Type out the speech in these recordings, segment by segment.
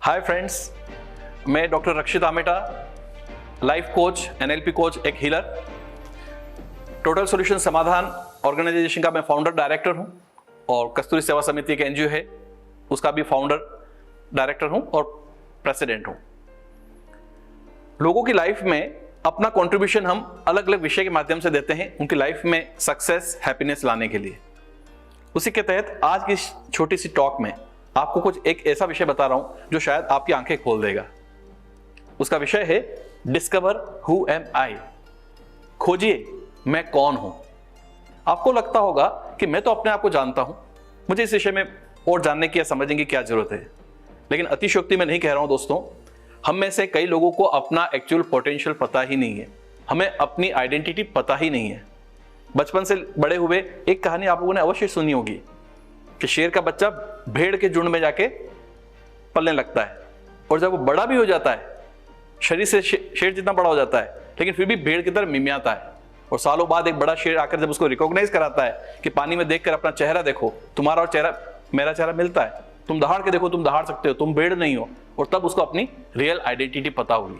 हाय friends, मैं doctor Rakshit Ameta, life coach, NLP coach, एक healer, total solution समाधान ऑर्गेनाइजेशन का मैं फाउंडर डायरेक्टर हूं और कस्तूरी सेवा समिति एक एनजीओ है, उसका भी फाउंडर डायरेक्टर हूं और प्रेसिडेंट हूं। लोगों की लाइफ में अपना कंट्रीब्यूशन हम अलग अलग विषय के माध्यम से देते हैं, उनकी लाइफ में सक्सेस, हैप्पीनेस लाने के लिए। उसी के तहत आज की छोटी सी टॉक में आपको कुछ एक ऐसा विषय बता रहा हूं जो शायद आपकी आंखें खोल देगा। उसका विषय है डिस्कवर हु एम आई। खोजिए मैं कौन हूं। आपको लगता होगा कि मैं तो अपने आप को जानता हूं, मुझे इस विषय में और जानने की या समझने की क्या जरूरत है। लेकिन अतिशयोक्ति में नहीं कह रहा हूं दोस्तों, हम में से कई लोगों को अपना एक्चुअल पोटेंशियल पता ही नहीं है, हमें अपनी आइडेंटिटी पता ही नहीं है। बचपन से बड़े हुए एक कहानी आप लोगों ने अवश्य सुनी होगी कि शेर का बच्चा भेड़ के झुंड में जाके पलने लगता है और जब वो बड़ा भी हो जाता है, शरीर से शेर जितना बड़ा हो जाता है, लेकिन फिर भी भेड़ की तरह मिमियाता है। और सालों बाद एक बड़ा शेर आकर जब उसको रिकॉग्नाइज कराता है कि पानी में देखकर अपना चेहरा देखो, तुम्हारा और चेहरा मेरा चेहरा मिलता है, तुम दहाड़ के देखो, तुम दहाड़ सकते हो, तुम भेड़ नहीं हो। और तब उसको अपनी रियल आइडेंटिटी पता हुई।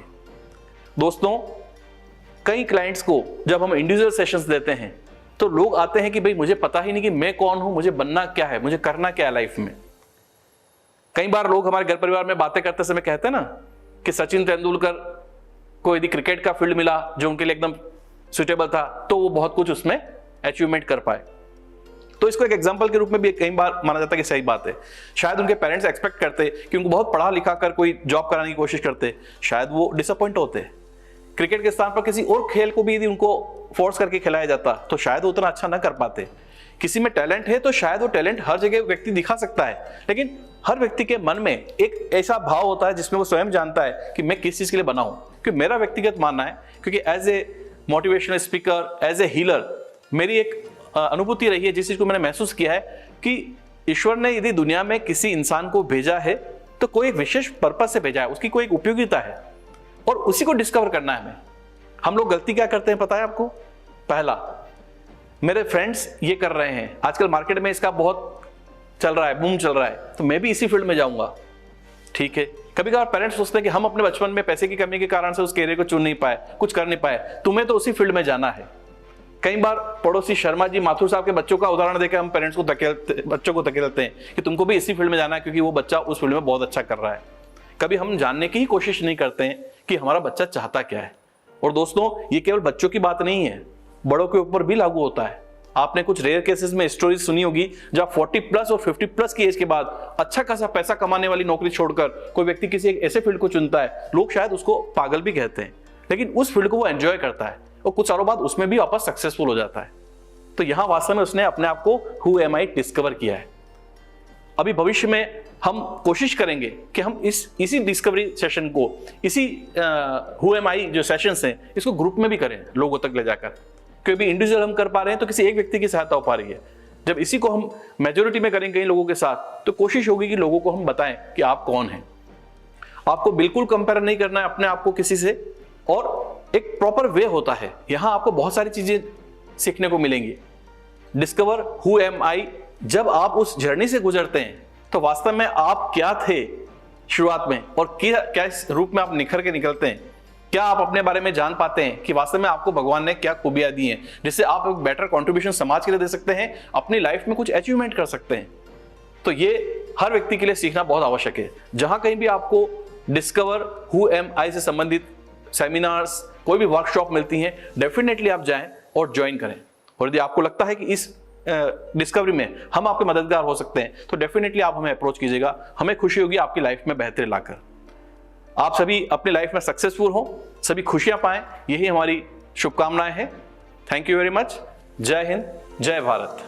दोस्तों, कई क्लाइंट्स को जब हम इंडिविजुअल सेशंस देते हैं तो लोग आते हैं कि भाई मुझे पता ही नहीं कि मैं कौन हूं, मुझे बनना क्या है, मुझे करना क्या है लाइफ में। कई बार लोग हमारे घर परिवार में बातें करते समय कहते हैं ना कि सचिन तेंदुलकर को यदि क्रिकेट का फील्ड मिला जो उनके लिए एकदम सुटेबल था तो वो बहुत कुछ उसमें अचीवमेंट कर पाए। तो इसको एक एग्जांपल के रूप में भी कई बार माना जाता है कि सही बात है। शायद उनके पेरेंट्स एक्सपेक्ट करते कि उनको बहुत पढ़ा लिखा कर कोई जॉब कराने की कोशिश करते, शायद वो डिसअपॉइंट होते। क्रिकेट के स्थान पर किसी और खेल को भी यदि उनको फोर्स करके खिलाया जाता तो शायद उतना अच्छा ना कर पाते। किसी में टैलेंट है तो शायद वो टैलेंट हर जगह व्यक्ति दिखा सकता है, लेकिन हर व्यक्ति के मन में एक ऐसा भाव होता है जिसमें वो स्वयं जानता है कि मैं किस चीज के लिए बना हूं। क्योंकि मेरा व्यक्तिगत मानना है, क्योंकि as a motivational speaker, as a healer, मेरी एक अनुभूति रही है, जिस चीज को मैंने महसूस किया है कि ईश्वर ने यदि दुनिया में किसी इंसान को भेजा है तो कोई एक विशेष पर्पस से भेजा है, उसकी कोई एक उपयोगिता है और उसी को डिस्कवर करना है हमें। हम लोग गलती क्या करते हैं पता है आपको? पहला, मेरे फ्रेंड्स ये कर रहे हैं, आजकल मार्केट में इसका बहुत चल रहा है, बूम चल रहा है, तो मैं भी इसी फील्ड में जाऊंगा। ठीक है, कभी कभार पेरेंट्स सोचते हैं कि हम अपने बचपन में पैसे की कमी के कारण से उस कैरियर को चुन नहीं पाए, कुछ कर नहीं पाए, तुम्हें तो उसी फील्ड में जाना है। कई बार पड़ोसी शर्मा जी माथुर साहब के बच्चों का उदाहरण देकर हम पेरेंट्स को बच्चों को धकेलते हैं कि तुमको भी इसी फील्ड में जाना है क्योंकि वो बच्चा उस फील्ड में बहुत अच्छा कर रहा है। कभी हम जानने की ही कोशिश नहीं करते हैं कि हमारा बच्चा चाहता क्या है। और दोस्तों, ये केवल बच्चों की बात नहीं है, बड़ों के ऊपर भी लागू होता है। आपने कुछ रेयर केसेस में स्टोरीज सुनी होगी जहां 40 प्लस और 50 प्लस की एज के बाद अच्छा खासा पैसा कमाने वाली नौकरी छोड़कर कोई व्यक्ति किसी एक ऐसे फील्ड को चुनता है, लोग शायद उसको पागल भी कहते हैं, लेकिन उस फील्ड को वो एंजॉय करता है और कुछ सालों बाद उसमें भी वापस सक्सेसफुल हो जाता है। तो यहां वास्तव में उसने अपने आप को हु एम आई डिस्कवर किया है। अभी भविष्य में हम कोशिश करेंगे कि हम इसी डिस्कवरी सेशन को, इसी हु एम आई जो सेशंस हैं, इसको ग्रुप में भी करें, लोगों तक ले जाकर। क्योंकि इंडिविजुअल हम कर पा रहे हैं तो किसी एक व्यक्ति की सहायता हो पा रही है। जब इसी को हम मेजोरिटी में करेंगे कई लोगों के साथ, तो कोशिश होगी कि लोगों को हम बताएं कि आप कौन हैं। आपको बिल्कुल कंपेयर नहीं करना है अपने आप को किसी से, और एक प्रॉपर वे होता है। यहां आपको बहुत सारी चीजें सीखने को मिलेंगी। डिस्कवर हु एम आई, जब आप उस जर्नी से गुजरते हैं तो वास्तव में आप क्या थे शुरुआत में और क्या इस रूप में आप निखर के निकलते हैं। क्या आप अपने बारे में जान पाते हैं कि वास्तव में आपको भगवान ने क्या खूबियां दी हैं जिससे आप एक बेटर कंट्रीब्यूशन समाज के लिए दे सकते हैं, अपनी लाइफ में कुछ अचीवमेंट कर सकते हैं। तो ये हर व्यक्ति के लिए सीखना बहुत आवश्यक है। जहां कहीं भी आपको डिस्कवर हु एम आई से संबंधित सेमिनार्स, कोई भी वर्कशॉप मिलती हैं, डेफिनेटली आप जाएं और ज्वाइन करें। और यदि आपको लगता है कि इस डिस्कवरी में हम आपके मददगार हो सकते हैं तो डेफिनेटली आप हमें अप्रोच कीजिएगा। हमें खुशी होगी आपकी लाइफ में बेहतरी लाकर। आप सभी अपनी लाइफ में सक्सेसफुल हो, सभी खुशियां पाएं, यही हमारी शुभकामनाएं हैं। Thank you very much. जय हिंद, जय भारत।